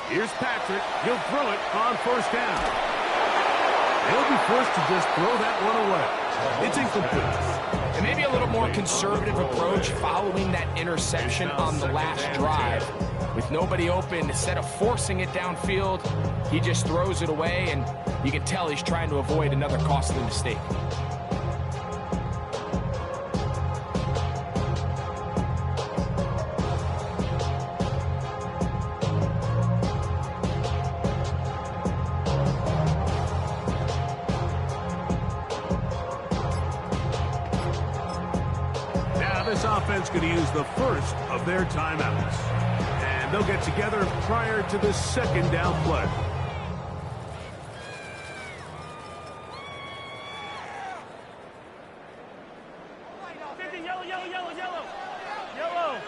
Here's Patrick. He'll throw it on first down. He'll be forced to just throw that one away. It's incomplete. And maybe a little more conservative approach following that interception on the last drive. With nobody open, instead of forcing it downfield, he just throws it away, and you can tell he's trying to avoid another costly mistake. This offense going to use the first of their timeouts. And they'll get together prior to the second down play. Yellow.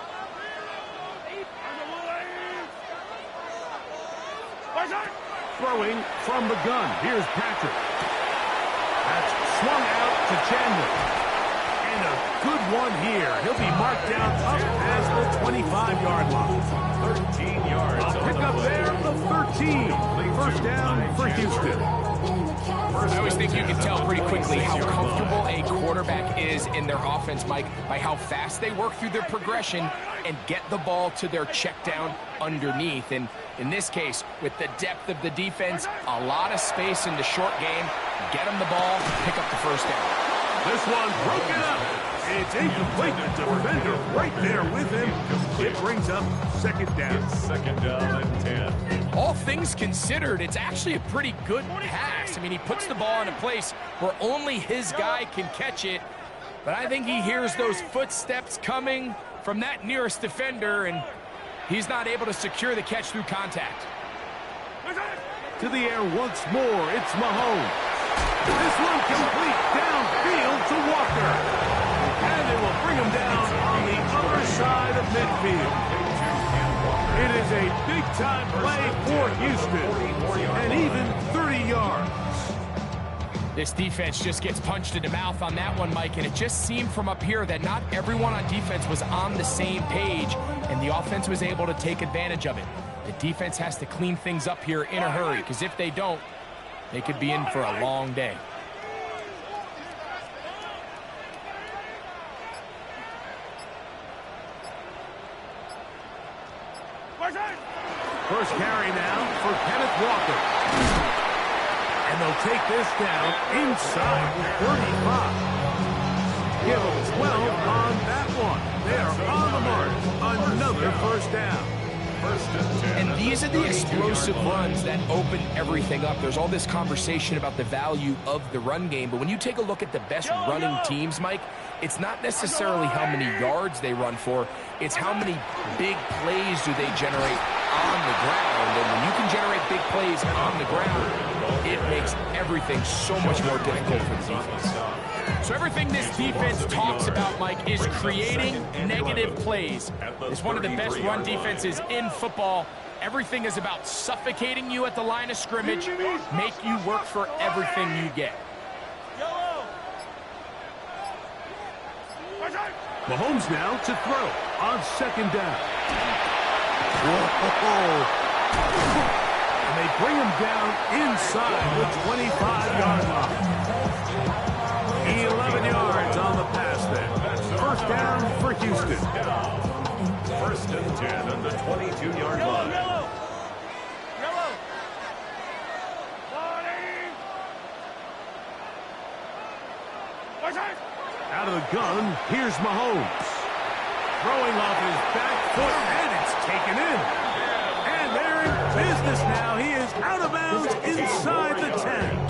Throwing from the gun. Here's Patrick. That's swung out to Chandler. And a good one here. He'll be marked down up as the 25-yard line. 13 yards. A pickup there of 13. First down for Houston. I always think you can tell pretty quickly how comfortable a quarterback is in their offense, Mike, by how fast they work through their progression and get the ball to their check down underneath. And in this case, with the depth of the defense, a lot of space in the short game, get them the ball, pick up the first down. This one broken up. It's incomplete. The defender right there with him. It brings up second down. Second down and 10. All things considered, it's actually a pretty good pass. I mean, he puts the ball in a place where only his guy can catch it. But I think he hears those footsteps coming from that nearest defender, and he's not able to secure the catch through contact. To the air once more. It's Mahomes. This one complete downfield to Walker. And it will bring him down on the other side of midfield. It is a big-time play for Houston. And even 30 yards. This defense just gets punched in the mouth on that one, Mike, and it just seemed from up here that not everyone on defense was on the same page, and the offense was able to take advantage of it. The defense has to clean things up here in a hurry, because if they don't, they could be in for a long day. First carry now for Kenneth Walker. And they'll take this down inside the 35. Give them 12 on that one. They are on the mark. Another first down. And these are the explosive runs that open everything up. There's all this conversation about the value of the run game, but when you take a look at the best running teams, Mike, it's not necessarily how many yards they run for, it's how many big plays do they generate on the ground. And when you can generate big plays on the ground, it makes everything so much more difficult for the defense. So everything this defense talks about, Mike, is creating negative plays. It's one of the best run defenses in football. Everything is about suffocating you at the line of scrimmage, make you work for everything you get. Mahomes now to throw on second down. Whoa. And they bring him down inside the 25-yard line. 11 yards on the pass there. First down for Houston. First and 10 on the 22-yard line. Yellow. Out of the gun, here's Mahomes. Throwing off his back foot, and it's taken in. And they're in business now. He is out of bounds inside the 10.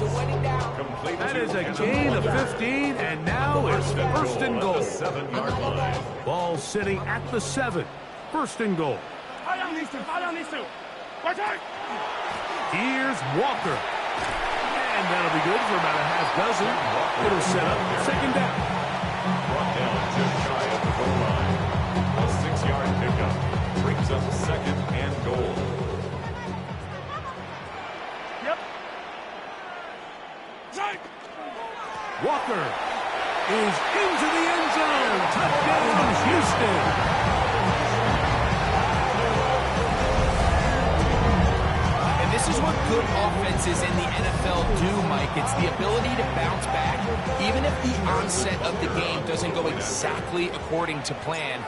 That is a gain of 15, and now it's first and goal. 7-yard line. Ball sitting at the 7. First and goal. Here's Walker. And that'll be good for about a half dozen. It'll set up second down. Brought down just shy of the goal line. A 6-yard pickup brings up second and goal. Walker is into the end zone. Touchdown, Houston. good offenses in the NFL do, Mike. It's the ability to bounce back, even if the onset of the game doesn't go exactly according to plan.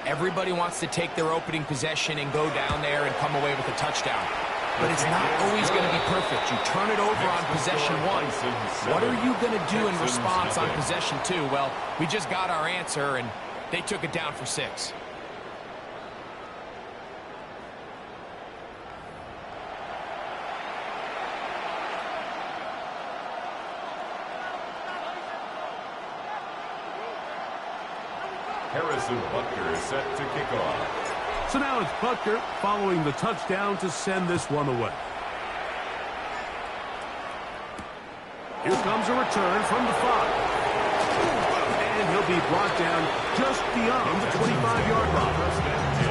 Everybody wants to take their opening possession and go down there and come away with a touchdown. But it's not always going to be perfect. You turn it over on possession 1. What are you going to do in response on possession 2? Well, we just got our answer, and they took it down for 6. Harrison Butker is set to kick off. So now it's Butker following the touchdown to send this one away. Here comes a return from the 5. And he'll be brought down just beyond the 25-yard line. First and 10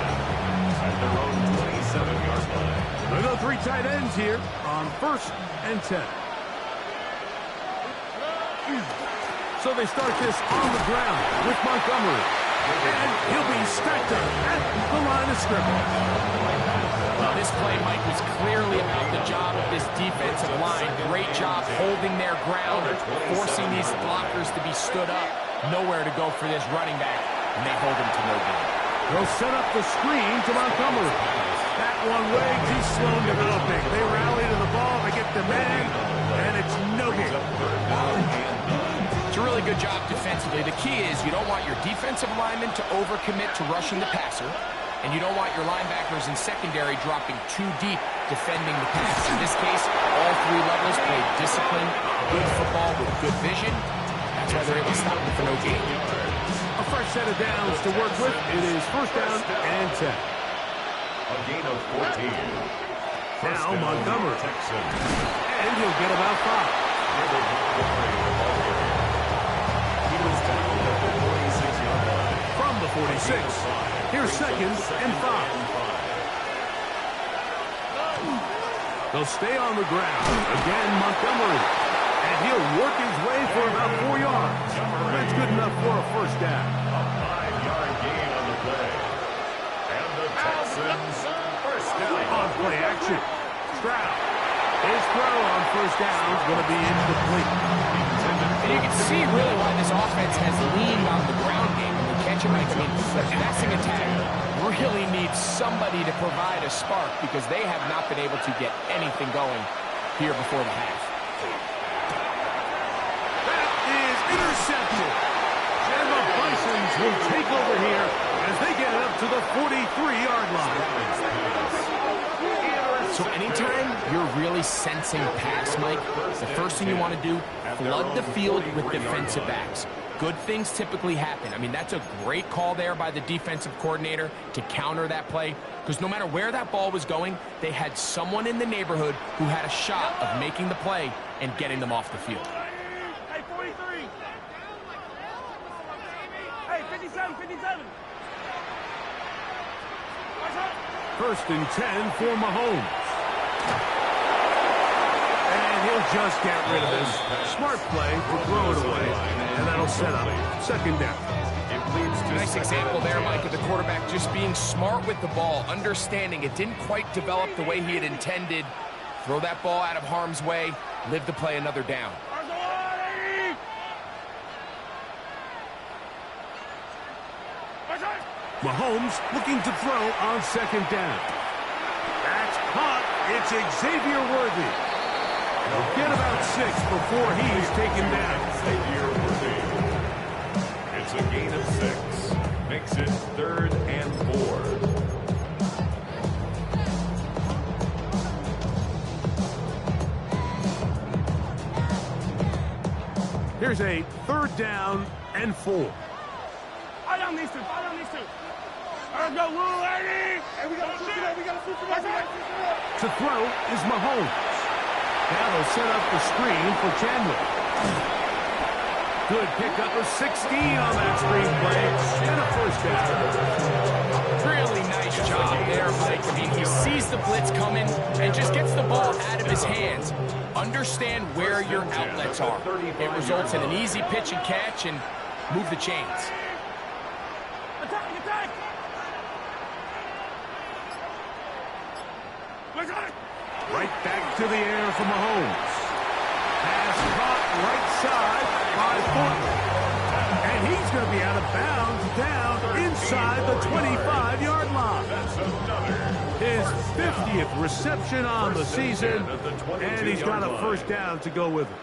at their own 27-yard line. There go 3 tight ends here on 1st and 10. So they start this on the ground with Montgomery. And he'll be stacked up at the line of scrimmage. Well, this play, Mike, was clearly about the job of this defensive line. Great job holding their ground, forcing these blockers to be stood up. Nowhere to go for this running back, and they hold him to no gain. They'll set up the screen to Montgomery. That one way too slow developing. They rally to the ball, they get the man, and it's no gain. It's a really good job defensively. The key is you don't want your defensive linemen to overcommit to rushing the passer, and you don't want your linebackers in secondary dropping too deep defending the pass. In this case, all 3 levels play disciplined, good football with good vision. That's why they're able to stop them for no gain. A fresh set of downs to work with. It is 1st down and 10. A gain of 14. Now Montgomery. And he'll get about 5. From the 46, here's 2nd and 5. They'll stay on the ground. Again, Montgomery. And he'll work his way for about 4 yards. That's good enough for a 1st down. A 5-yard gain on the play. And the Texans 1st down. On play action. Stroud. His throw on 1st down is going to be incomplete. And you can see really why this offense has leaned on the ground game. When you catch him, I mean, the passing attack really needs somebody to provide a spark because they have not been able to get anything going here before the half. That is intercepted. And the Bisons will take over here as they get it up to the 43-yard line. So anytime you're really sensing pass, Mike, the first thing you want to do, flood the field with defensive backs. Good things typically happen. I mean, that's a great call there by the defensive coordinator to counter that play, because no matter where that ball was going, they had someone in the neighborhood who had a shot of making the play and getting them off the field. Hey, 43. Hey, 57, 57. 1st and 10 for Mahomes. And he'll just get rid of this. Smart play to throw it away. And that'll set up 2nd down. Nice example there, Mike, of the quarterback just being smart with the ball, understanding it didn't quite develop the way he had intended. Throw that ball out of harm's way, live to play another down. Mahomes looking to throw on 2nd down. That's caught. It's Xavier Worthy. He'll get about 6 before he's taken down. Xavier Worthy. It's a gain of 6. Makes it 3rd and 4. Here's a 3rd down and 4. I on these two. Let's go, Will Eddie. Hey, we got to switch it up. To throw is Mahomes. Now they'll set up the screen for Chandler. Good pickup of 16 on that screen play. And a 1st down. Really nice job there, Mike. I mean, he sees the blitz coming and just gets the ball out of his hands. Understand where your outlets are. It results in an easy pitch and catch and move the chains. Attack! Right back to the air for Mahomes. Pass caught right side by Thornton. And he's going to be out of bounds down inside the 25-yard line. His 50th reception on the season, and he's got a first down to go with it.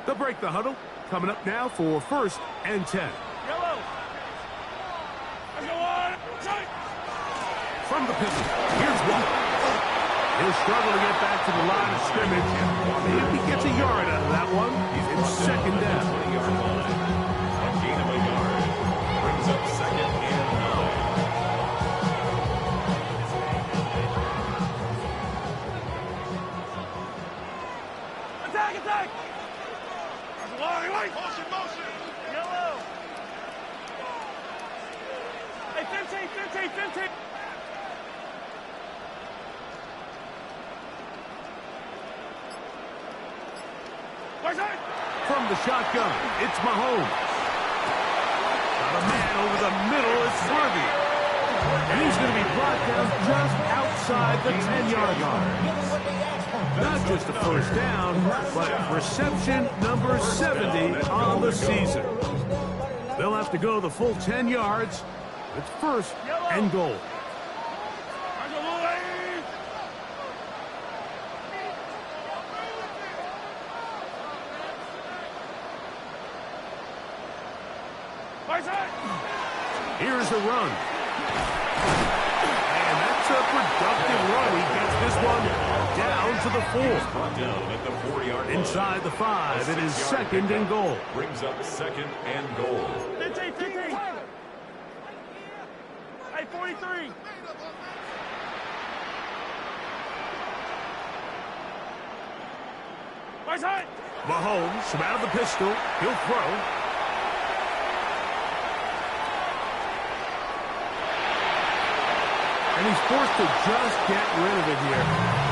They'll break the huddle. Coming up now for 1st and 10. Yellow. From the pistol, here's Walker. He'll struggle to get back to the line of scrimmage. Maybe he gets a yard out of that one. It's 2nd down. 20-yard line. A gain of a yard. Brings up 2nd and 9. Attack, attack! Motion, motion! Yellow! Hey, 15, 15, 15! From the shotgun, it's Mahomes. Got a man over the middle, it's Worthy. And he's going to be brought down just outside the 10-yard line. Not just a first down, but reception number 70 on the season. They'll have to go the full 10 yards. It's 1st and goal. Here's the run. And that's a productive run. He gets this one down to the 4. Down at the 4-yard line. Inside the 5, it is 2nd and goal. Brings up 2nd and goal. 15, 15. Hey, 43. Mahomes from out of the pistol. He'll throw. And he's forced to just get rid of it here.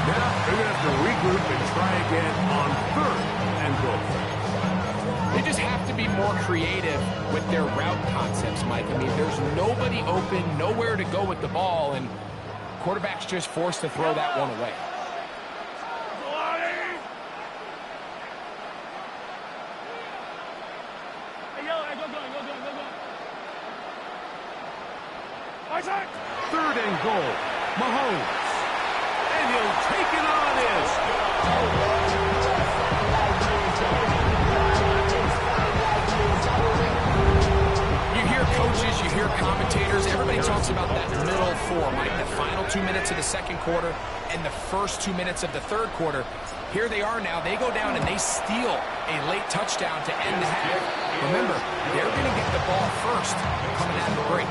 Now they're going to have to regroup and try again on 3rd and goal. They just have to be more creative with their route concepts, Mike. I mean, there's nobody open, nowhere to go with the ball, and quarterback's just forced to throw that one away. Third and goal. Mahomes. And he'll take it on in. You hear coaches, you hear commentators, everybody talks about that middle 4, Mike, the final 2 minutes of the 2nd quarter and the first 2 minutes of the 3rd quarter. Here they are now. They go down and they steal a late touchdown to end the half. Remember, they're going to get the ball first coming out of the break.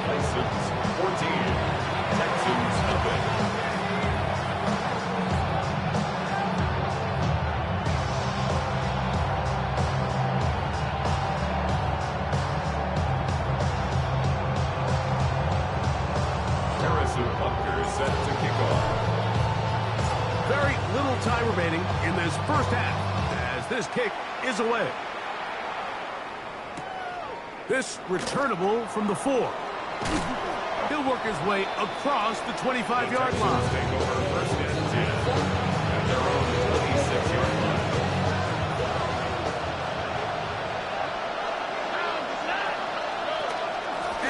14. Texans nothing. Harrison Butker set to kick off. Very little time remaining in this first half as this kick is away. This returnable from the 4. He'll work his way across the 25-yard line. Take over 1st and 10 at their own 26-yard line.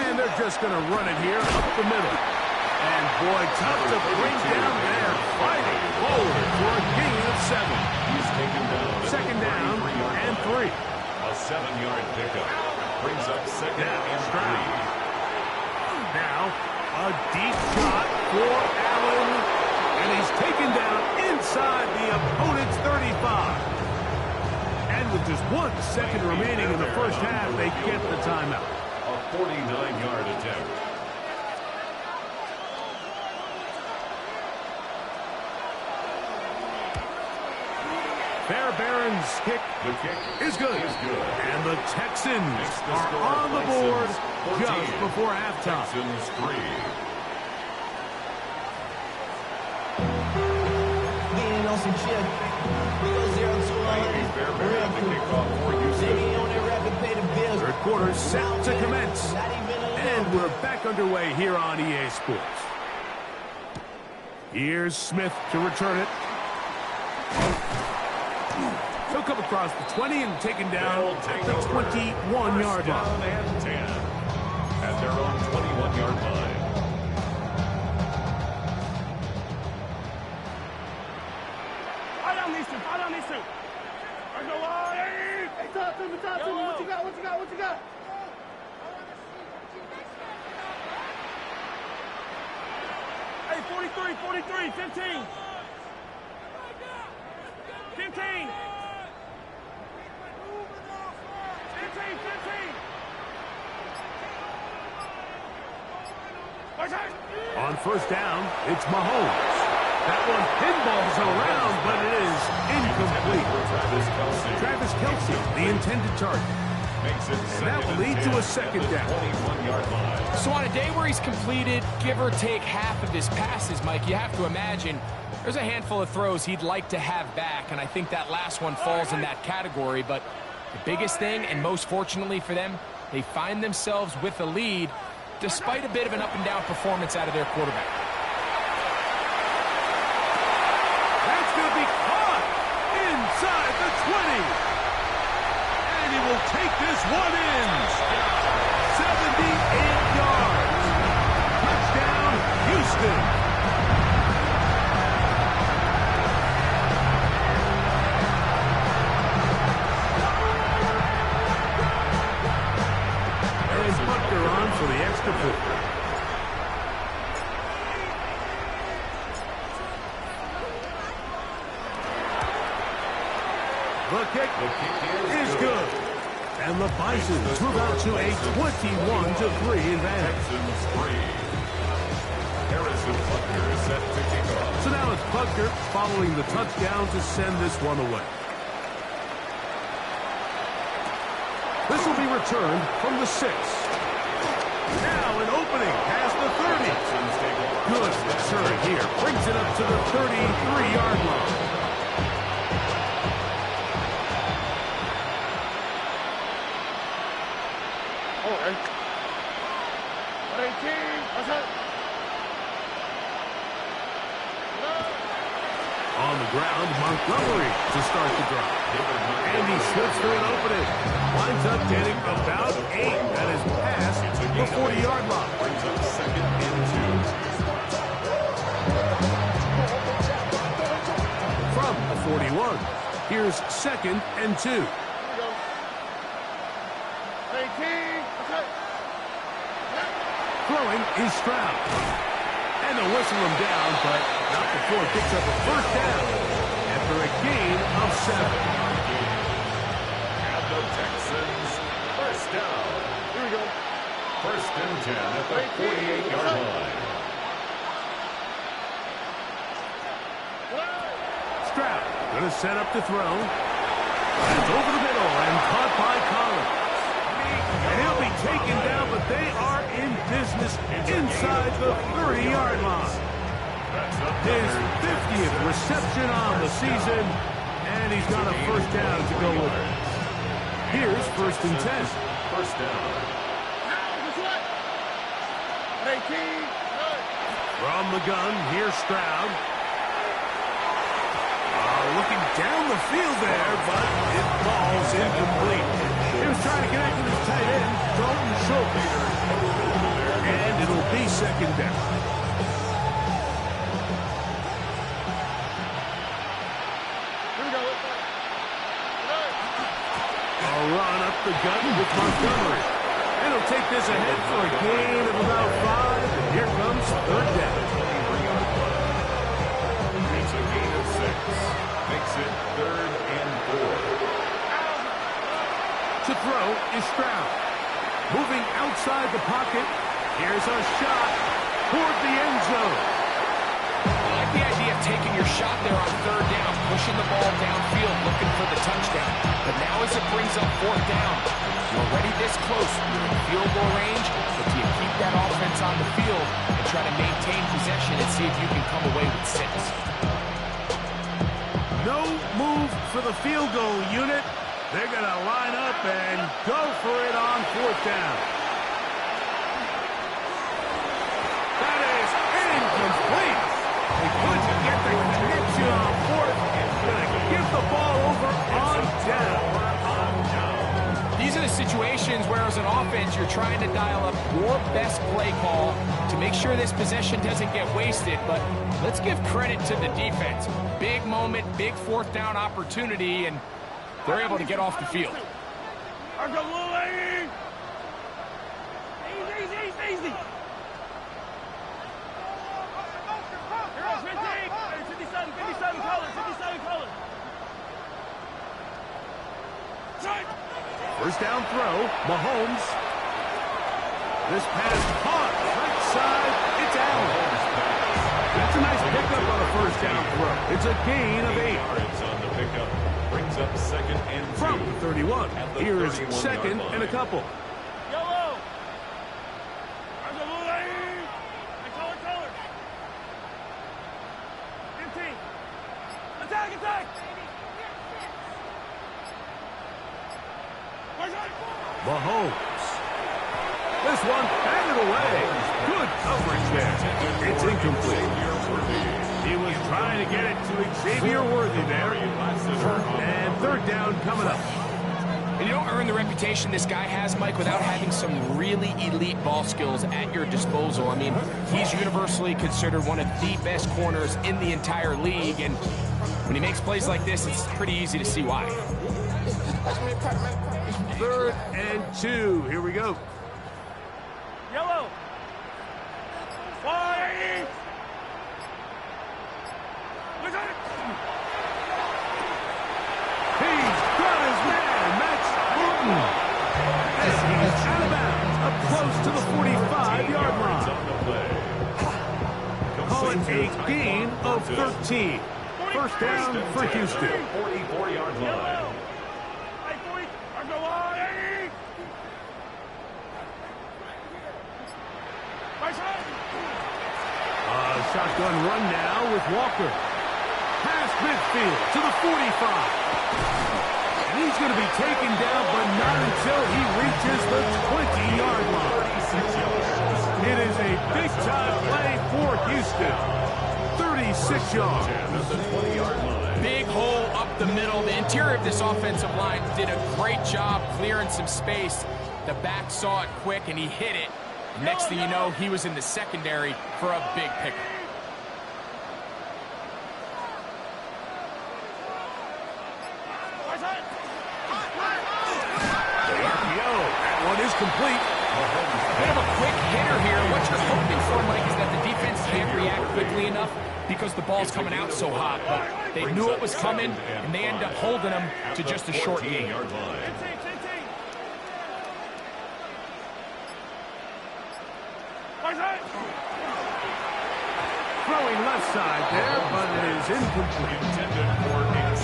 And they're just going to run it here up the middle. And boy, tough to bring down there. Fighting forward for a gain of 7. He's taken down. 2nd down and 3. A 7-yard pickup. Brings up 2nd and 3. Now, a deep shot for Allen, and he's taken down inside the opponent's 35. And with just 1 second remaining in the first half, they get the timeout. A 49-yard attempt. Fairbairn's kick is good. And the Texans are on the board just before halftime. Texans 3. Getting on some chip. We go 0 to 100. Fairbairn to kick off for Houston. On that rapid pay the bills. Third quarter set to commence. And we're back underway here on EA Sports. Here's Smith to return it. He'll come across the 20 and taken down at the 21-yard line. And 10 at their own 21-yard line. Fire down these two. Fire down these two. Let's go on. Hey, talk to me. Talk to me. What you got? What you got? What you got? Hey, 43, 43, 15. 15. 15. On first down, it's Mahomes. That one pinballs around, but it is incomplete. Travis Kelce, the intended target. And that will lead to a second down. So on a day where he's completed, give or take half of his passes, Mike, you have to imagine there's a handful of throws he'd like to have back, and I think that last one falls in that category. But the biggest thing, and most fortunately for them, they find themselves with a lead despite a bit of an up-and-down performance out of their quarterback. That's going to be caught inside the 20. And he will take this one in. 78 yards. Touchdown, Houston. For the extra point. The kick is good. And the Bisons move out to a 21-3 advantage. So now it's Butker following the touchdown to send this one away. This will be returned from the 6. Now an opening past the 30. Good return here. Brings it up to the 33-yard line. All right. 18. What's up? On the ground, Montgomery to start the drive. And he slips through an opening. Winds up getting about 8. That is past the 40-yard line. Brings up second and 2. From the 41, here's second and 2. Here we go. 18. Okay. Throwing is Stroud. And they'll whistle him down, but not before it picks up a first down after a gain of 7. And the Texans, first down. Here we go. First and 10 at the 48-yard line. Stroud going to set up to throw. It's over the middle and caught by Collins. And he'll be taken down, but they are in business inside the 30-yard line. His 50th reception on the season, and he's got a first down to go with it. Here's first and 10. First down. 18. From the gun, here's Stroud. Looking down the field there, but it falls incomplete. He was trying to connect with his tight end, Dalton Schultz. And it'll be second down. Here we go. A run up the gut with Montgomery. And he'll take this ahead for a gain of about 5. And here comes third down. It's a gain of 6. Makes it third and 4. To throw is Stroud. Moving outside the pocket. Here's a shot toward the end zone. I like the idea of taking your shot there on third down, pushing the ball downfield, looking for the touchdown. But now as it brings up fourth down, you're already this close. You're in field goal range, but do you keep that offense on the field and try to maintain possession and see if you can come away with 6? No move for the field goal unit. They're going to line up and go for it on fourth down. That is incomplete. They are the situations where as an offense, you're trying to dial up your best play call to make sure this possession doesn't get wasted. But let's give credit to the defense. Big moment, big fourth down opportunity, and they're able to get off the field. Easy. 57 colors. First down throw, Mahomes. This pass caught, right side, it's Allen. That's a nice pickup on a first down throw. It's a gain of 8. Yards on the pickup. Brings up second and 2. From the 31. Here is second and a couple. Yellow. Color. 15. Attack. Mahomes. This one batted away. Good coverage there. It's incomplete. He was trying to get it to Xavier Worthy there. And third down coming up. And you don't earn the reputation this guy has, Mike, without having some really elite ball skills at your disposal. I mean, he's universally considered one of the best corners in the entire league, and when he makes plays like this, it's pretty easy to see why. 3rd and 2. Here we go. Yellow. Wide. He's got his man, Max Burton. And he's out of bounds, up close to the 45-yard line. Call it a gain of 13. First down for Houston. 44-yard line. Shotgun run now with Walker. Past midfield to the 45. And he's going to be taken down, but not until he reaches the 20-yard line. It is a big-time play for Houston. 36 yards. Big hole up the middle. The interior of this offensive line did a great job clearing some space. The back saw it quick, and he hit it. Next thing you know, he was in the secondary for a big pickup. Is complete. They have a quick hitter here. What you're hoping for, Mike, is that the defense can't react quickly enough because the ball's coming out so hot. But they knew it was coming, and they end up holding them to just a short gain. Throwing left side there, but it is incomplete.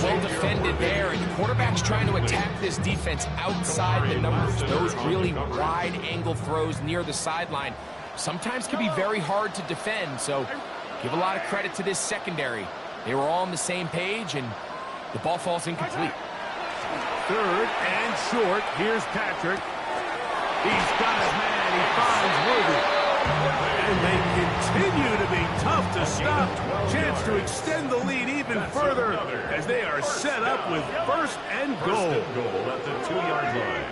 Well defended there, and the quarterback's trying to attack this defense outside the numbers. Those really wide-angle throws near the sideline sometimes can be very hard to defend, so give a lot of credit to this secondary. They were all on the same page, and the ball falls incomplete. 3rd and short. Here's Patrick. He's got his man. He finds Worthy. And they continue to be tough to stop. Chance to extend the lead even further as they are set up with 1st and goal. At the 2-yard line.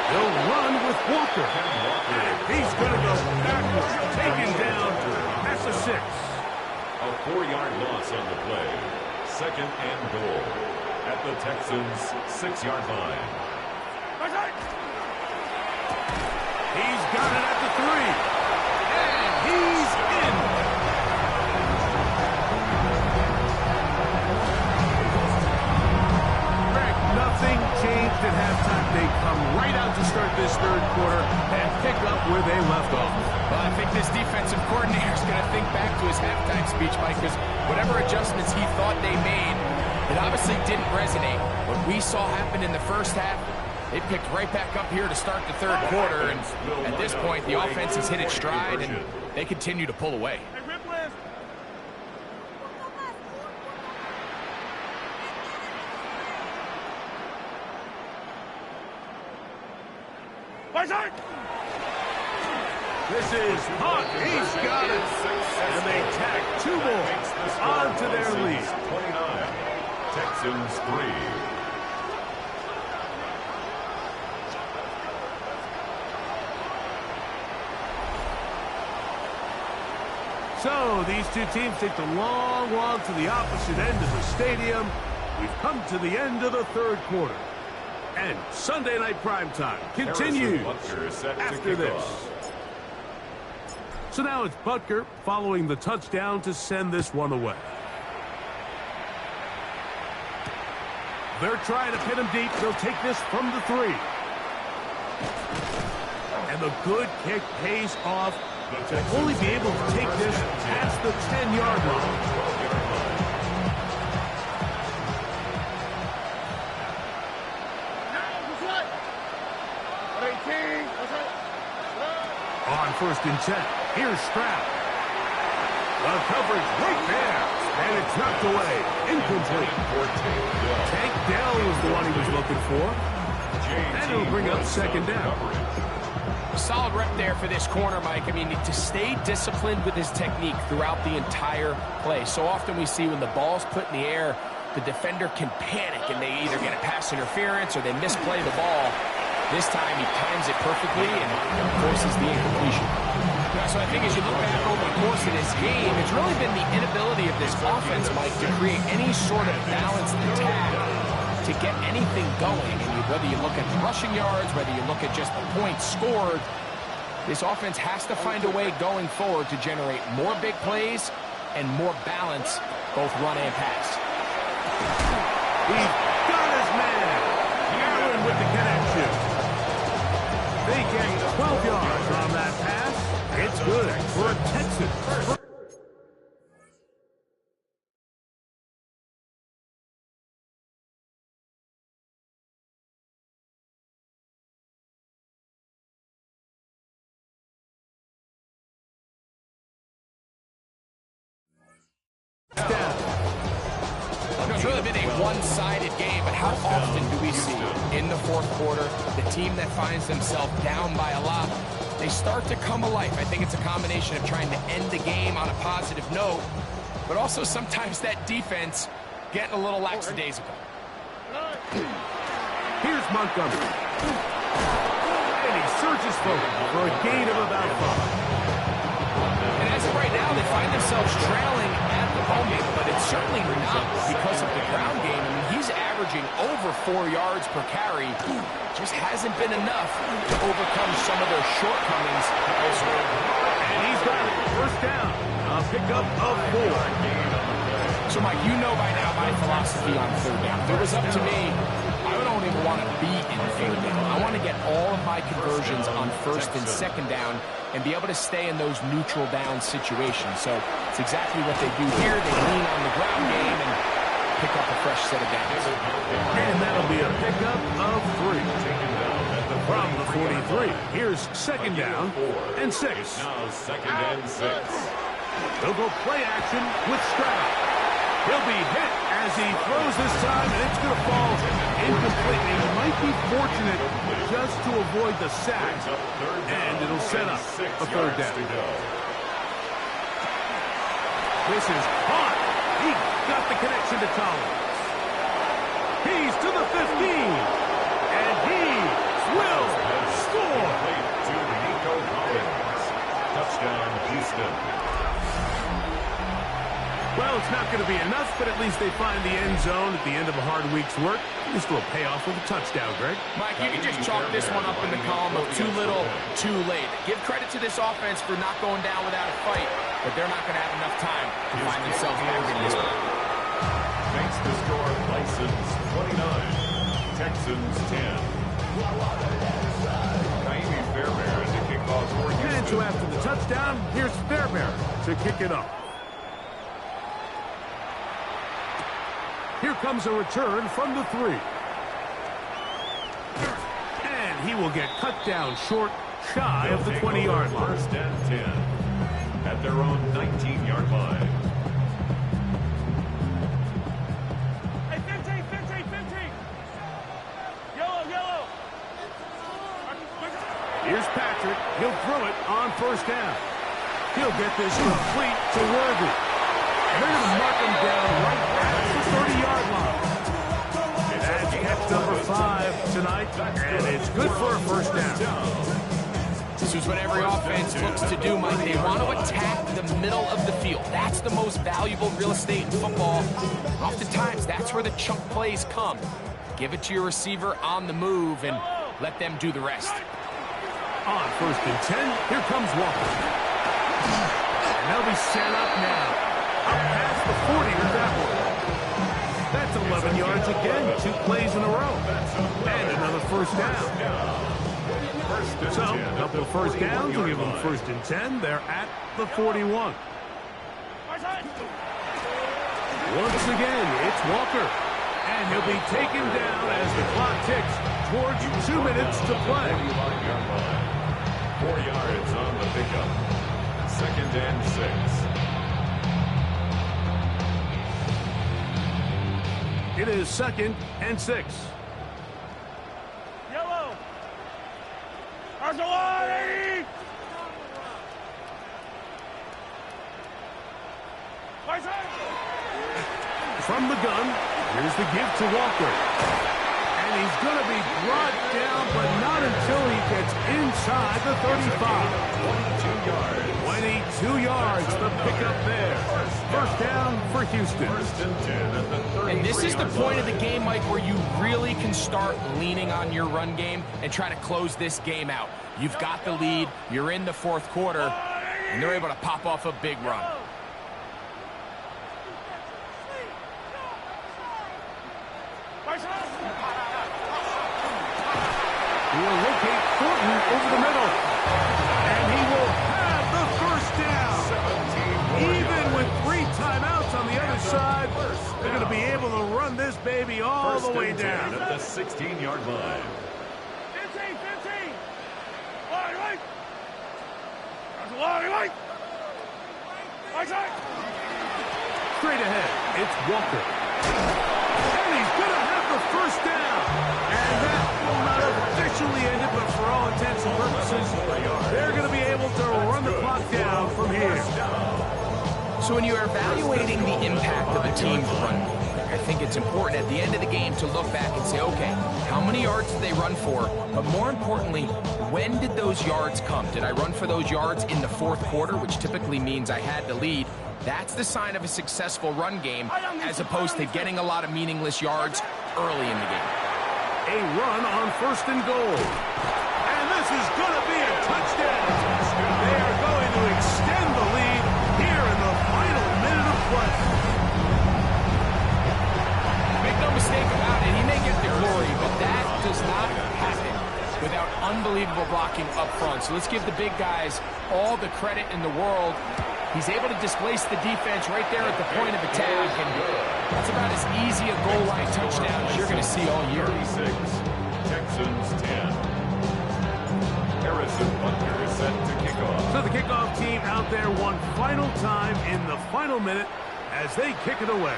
They'll run with Walker. And he's going to go backwards, taken down at the 6. A 4-yard loss on the play. 2nd and goal at the Texans' 6-yard line. He's got it at the 3. And he's in. Rick, nothing changed at halftime. They come right out to start this 3rd quarter and pick up where they left off. Well, I think this defensive coordinator is going to think back to his halftime speech, Mike, because whatever adjustments he thought they made, it obviously didn't resonate. What we saw happen in the first half, they picked right back up here to start the 3rd quarter, and at this point, the offense has hit its stride, and they continue to pull away. This is hot. He's got it. And they tack 2 more onto their lead. Texans 3. So these two teams take the long walk to the opposite end of the stadium. We've come to the end of the third quarter. And Sunday Night Primetime continues after this. So now it's Butker following the touchdown to send this one away. They're trying to pin him deep. They'll take this from the 3. And the good kick pays off. They'll only be able to take this past the 10-yard line. On 1st and 10, here's Stroud. The coverage right there, and it's knocked away, incomplete. Tank Dell was the one he was looking for, and it'll bring up 2nd down. Solid rep there for this corner, Mike. I mean, to stay disciplined with his technique throughout the entire play. So often we see when the ball's put in the air, the defender can panic, and they either get a pass interference or they misplay the ball. This time he times it perfectly and forces the incompletion. So I think as you look back over the course of this game, it's really been the inability of this offense, Mike, to create any sort of balanced attack to get anything going. And whether you look at the rushing yards, whether you look at just the points scored, this offense has to find a way going forward to generate more big plays and more balance, both run and pass. He's got his man. Allen with the connection. They get 12 yards on that pass. It's good for a Texan. It's really been a one-sided game, but how often do we see in the fourth quarter the team that finds themselves down by a lot, they start to come alive? I think it's a combination of trying to end the game on a positive note, but also sometimes that defense getting a little lackadaisical. Here's Montgomery. And he surges forward for a gain of about 5. And as of right now, they find themselves trailing at the moment, but it's certainly not because of the ground game. I mean, he's averaging over 4 yards per carry. Just hasn't been enough to overcome some of their shortcomings elsewhere. And he's got it. 1st down. A pickup of 4. So, Mike, you know by now my philosophy on 3rd down. If it was up to me, I don't even want to be in 3rd down. I want to get all of my conversions on 1st and 2nd down and be able to stay in those neutral down situations. So it's exactly what they do here. They lean on the ground game and pick up a fresh set of downs. And that'll be a pickup of 3. From the 43, here's 2nd down and 6. Now 2nd and 6. They'll go play action with Stroud. He'll be hit as he throws this time, and it's going to fall incomplete. He might be fortunate just to avoid the sack, and it'll set up a 3rd down. This is caught. He got the connection to Collins. He's to the 15, and he will score. To Nico Collins. Touchdown, Houston. Well, it's not going to be enough, but at least they find the end zone at the end of a hard week's work. This will pay off with a touchdown, Greg. Mike, you can just chalk this one up in the column of too little, too late. Give credit to this offense for not going down without a fight, but they're not going to have enough time to find themselves back in this one. Makes the score Bisons 29, Texans 10. Naimi Fairbairn to kick off for Houston. And so after the touchdown, here's Fairbairn to kick it off. Here comes a return from the 3. And he will get cut down short, shy of the 20-yard line. 1st and 10 at their own 19-yard line. Hey, 15. Yellow. Here's Patrick. He'll throw it on 1st down. He'll get this complete to Worthy. And they're going to mark him down right at the 30-yard line. number 5 tonight, and it's good for a first down. This is what every offense looks to do, Mike. They want to attack the middle of the field. That's the most valuable real estate in football. Oftentimes, that's where the chunk plays come. Give it to your receiver on the move and let them do the rest. On 1st and 10, here comes Walker. And they'll be set up now. Up past the 40 with that one. That's 11 yards again, 2 plays in a row. And another first down. So, a couple of first downs will give them 1st and 10. They're at the 41. Once again, it's Walker. And he'll be taken down as the clock ticks towards 2 minutes to play. 4 yards on the pickup. 2nd and 6. It is 2nd and 6. Yellow. Arsenal. From the gun, here's the give to Walker. And he's going to be brought down, but not until he gets inside the 35. 22 yards. 22 yards, the pickup there. First down for Houston. 1st and 10 at the 33. And this is the point of the game, Mike, where you really can start leaning on your run game and try to close this game out. You've got the lead, you're in the 4th quarter, and they're able to pop off a big run. He will locate Thornton over the middle. And he will have the first down. Even with 3 timeouts on the other side, they're going to be able to run this baby all the way down. At the 16-yard line. 15. Right. Straight ahead, it's Walker. And he's going to have the first down. And that will not officially end it, but for all intents and purposes, they're going to be able to run the clock down from here. So when you're evaluating the impact of a team's run game, I think it's important at the end of the game to look back and say, okay, how many yards did they run for? But more importantly, when did those yards come? Did I run for those yards in the 4th quarter, which typically means I had the lead? That's the sign of a successful run game, as opposed to getting a lot of meaningless yards early in the game. A run on 1st and goal. And this is going to be a touchdown. They are going to extend the lead here in the final minute of play. Make no mistake about it, he may get the glory, but that does not happen without unbelievable blocking up front. So let's give the big guys all the credit in the world. He's able to displace the defense right there at the point of attack, and that's about as easy a goal line touchdown as you're going to see all year. 36, Texans 10. Harrison Butker is set to kick off. So the kickoff team out there one final time in the final minute as they kick it away.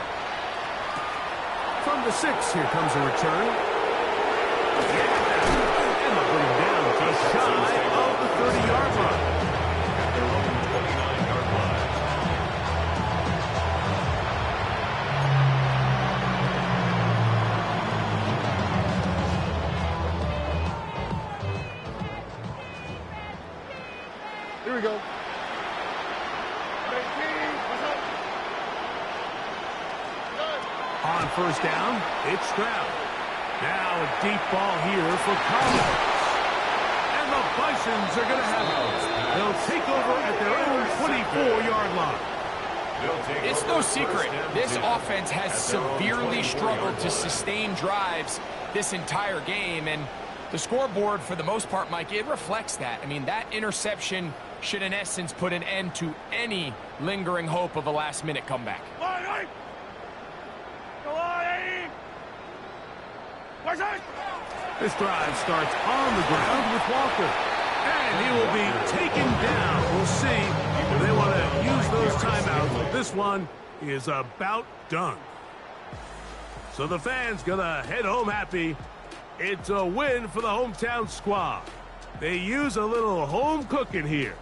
From the 6, here comes a return. And they'll bring him down just shy of the 30-yard line. At their own 29-yard line. Here we go. On 1st down, it's Stroud. Now a deep ball here for Collins. And the Bisons are going to have it. They'll take over at their own 24-yard line. It's no secret, this offense has severely struggled to sustain drives this entire game, and the scoreboard, for the most part, Mike, it reflects that. I mean, that interception should, in essence, put an end to any lingering hope of a last-minute comeback. This drive starts on the ground with Walker. And he will be taken down. We'll see if they want to use those timeouts. But this one is about done. So the fans going to head home happy. It's a win for the hometown squad. They use a little home cooking here.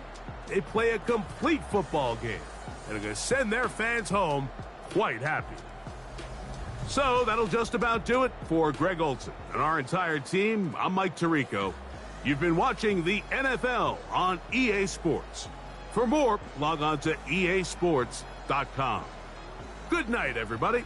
They play a complete football game. And are going to send their fans home quite happy. So that'll just about do it for Greg Olson and our entire team. I'm Mike Tirico. You've been watching the NFL on EA Sports. For more, log on to easports.com. Good night, everybody.